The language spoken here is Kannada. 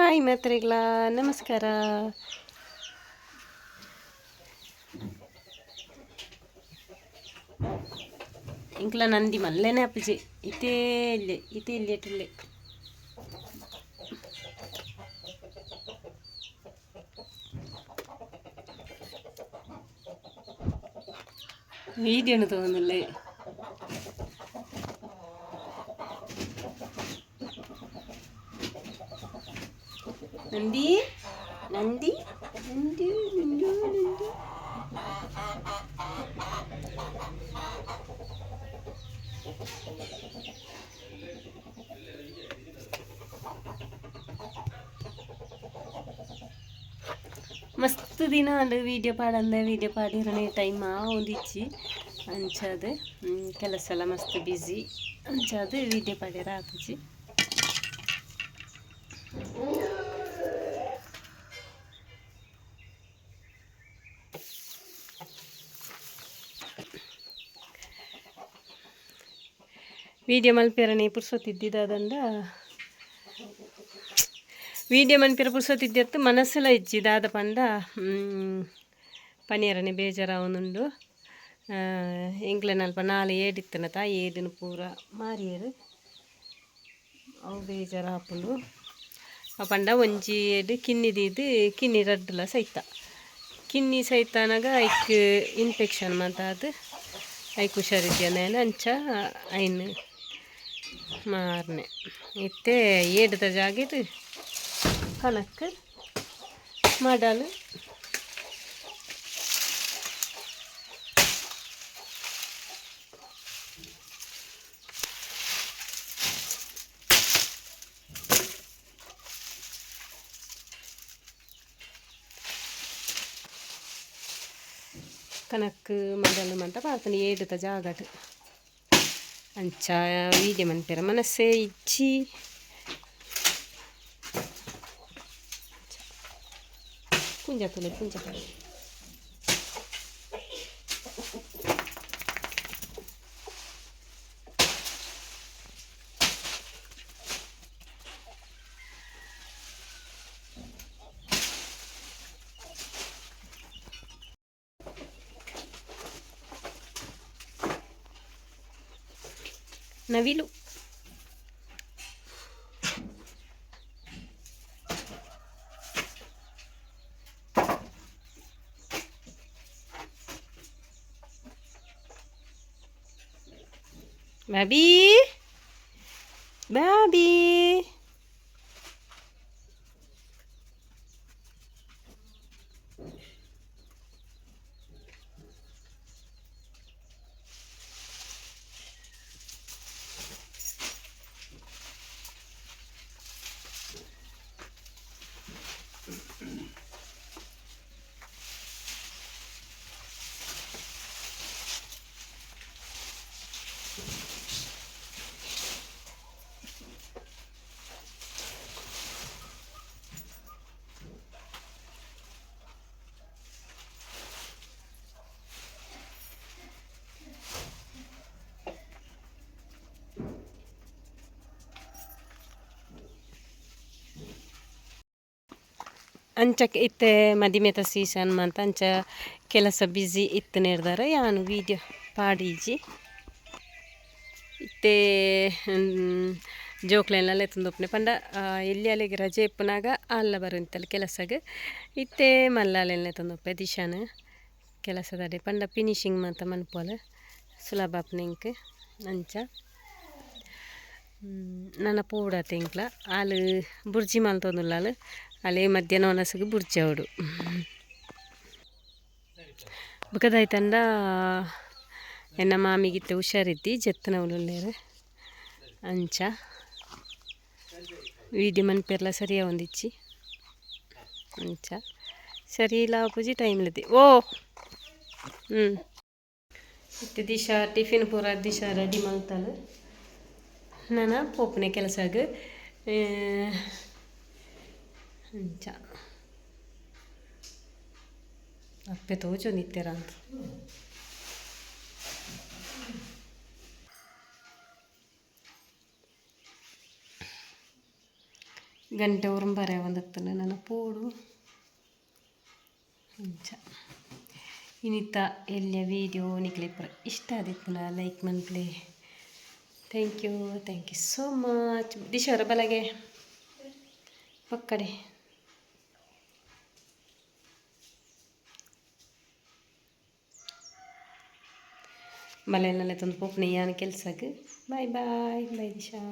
ಹಾಯ್ ಮಾತ್ರೆಗಳ ನಮಸ್ಕಾರ. ಇಂಕ್ಲ ನಂದಿ ಮಲ್ಲೆನೆ ಅಪ್ಪಜಿ ಇತೇ ಇಲ್ಲಿ ಇಟ್ಟಿಲ್ಲೆ വീഡിയോ തോന്നുന്നില്ലേ. ನಂದಿ ನಂದಿ ನಂದಿ ನಂದಿ ನಂದಿ ಮಸ್ತ್ ದಿನ ಅಂಡ್ ವೀಡಿಯೋ ಪಾಡಿರನೇ ಟೈಮ್ ಒಂದಿಚ್ಚಿ ಅಂಚದು ಕೆಲಸ ಎಲ್ಲ ಮಸ್ತ್ ಬ್ಯುಸಿ ಅಂಚದು ವೀಡಿಯೋ ಪಾಡ್ಯಾರ ಆತುಜಿ. ವೀಡಿಯೋ ಮಲ್ಪೆರನೆ ಪುರ್ಸೊತ್ತಿದ್ದಿದ್ದಂಡ ವೀಡಿಯೋ ಮನ್ಪೆರ ಪುರ್ಸೊತ್ತಿದ್ದತ್ತು ಮನಸ್ಸೆಲ್ಲ ಇಜ್ಜಿದಾದ ಪಂಡ ಪನಿಯರನೆ ಬೇಜಾರಾವನುಂಡು. ಎಂಗ್ಲನಲ್ಪ ನಾಳೆ ಏಡಿತ್ತನತ ಏದಿನ ಪೂರ ಮಾರಿಯರು ಅವು ಬೇಜಾರಾಪುಂಡು. ಪಂಡ ಒಂಜಿ ಏಡು ಕಿನ್ನಿದಿದ್ದು ಕಿನ್ನಿ ರಡ್ಡುಲ ಸೈತ ಕಿನ್ನಿ ಸೈತಾನಾಗ ಐಕ್ ಇನ್ಫೆಕ್ಷನ್ ಮಾತಾದು ಐಕ್ ಹುಷಾರಿದ್ಯಾನ ಅಂಚ ಐನ್ ಮಾರನೆ ಇತ್ತೆ ಏಡದ ಜಾಗಿದು ಕಣಕ್ ಮಾಡಲು ಕನಕ್ ಮಾಡಲು ಮಂತ ಪಾರ್ತನೆ ಏಡುತ್ತ ಜಾಗಟ್ ಅಂಚ ವೀಡಿಯೋ ಮನ್ಪೆರ ಮನಸ್ಸೇ ಇಚ್ಚಿ ಕುಂಜತುಲೆ ನವಿಲು ಬಾಬಿ ಬಾಬಿ ಅಂಚ ಇತ್ತೆ ಮದಿಮೆತ ಸೀಸನ್ ಮಂತ ಅಂಚ ಕೆಲಸ ಬ್ಯುಸಿ ಇತ್ತು ನಿರ್ಧಾರ ಯಾನು ವೀಡಿಯೋ ಪಾಡೀಜಿ ಇತ್ತೆ ಜೋಕ್ಲೆನೆಲ್ಲ ಎತ್ತೊಂದೊಪ್ಪನೆ ಪಂಡ ಎಲ್ಲಿ ಅಲ್ಲಿಗೆ ರಜೆ ಇಪ್ಪನಾಗ ಅಲ್ಲ ಬರುಂತಲ್ಲ ಕೆಲಸಗೆ ಇತ್ತೆ ಮಲ್ಲಾಲೆಲ್ಲ ಎತ್ತೊಂದೊಪ್ಪೆ ದಿಶಾನ ಕೆಲಸದಡೆ ಪಂಡ ಫಿನಿಶಿಂಗ್ ಮಂತ ಮನ್ಪೋಲೆ ಸುಲಭ ಅಪ್ನಿಂಕ್ ಅಂಚ ನನ್ನ ಪೂಡ ತಿಂಕ್ಲ ಹಾಲು ಬುರ್ಜಿ ಮಲ್ತೊಂದುಲ್ಲ ಅಲ್ಲೇ ಮಧ್ಯಾಹ್ನ ಒನಸಿಗೆ ಬುರ್ಜಿ ಅವಡು ಬುಕದಾಯ್ತಂಡ ಎನ್ನ ಮಾಮಿಗಿತ್ತೆ ಹುಷಾರಿದ್ದಿ ಜತ್ತನವಳುಲ್ಲೇರು ಅಂಚ ವೀಡಿಯೋ ಮನ್ಪೆರ್ಲ ಸರಿಯ ಒಂದಿಚ್ಚಿ ಅಂಚ ಸರಿ ಇಲ್ಲ ಪೂಜಿ ಟೈಮ್ಲದಿ ಓ ಇತ್ತು ದಿಶಾ ಟಿಫಿನ್ ಪೂರ ದಿಶಾ ರೆಡಿ ಮಲ್ತಾಳೆ ನಾನು ಪೋಪನೆ ಕೆಲಸಗೆ ಅಂಚ ಅಪ್ಪೆ ತೋಚು ನಿತ್ಯರ ಅಂತ ಗಂಟೆ ಬರ ಒಂದತ್ತನ ನನ್ನ ಪೋಡು ಇಂಚ ಇನ್ನಿತ್ತ ಎಲ್ಲ ವೀಡಿಯೋ ನಿಕ್ಲಿಪ್ಪ ಇಷ್ಟ ಆದಿತ್ತು ಲೈಕ್ ಮನ್ಪ್ಲೆ ಥ್ಯಾಂಕ್ ಯು ಸೋ ಮಚ್ ದಿಶವರ ಬಲಗೆ ಪಕ್ಕಡೆ ಬಲೆನಲ್ಲೇ ತಂದು ಪೋಪ್ನ ಯಾನ ಕೆಲ್ಸಕ್ಕೆ ಬಾಯ್ ದಿಶಾ.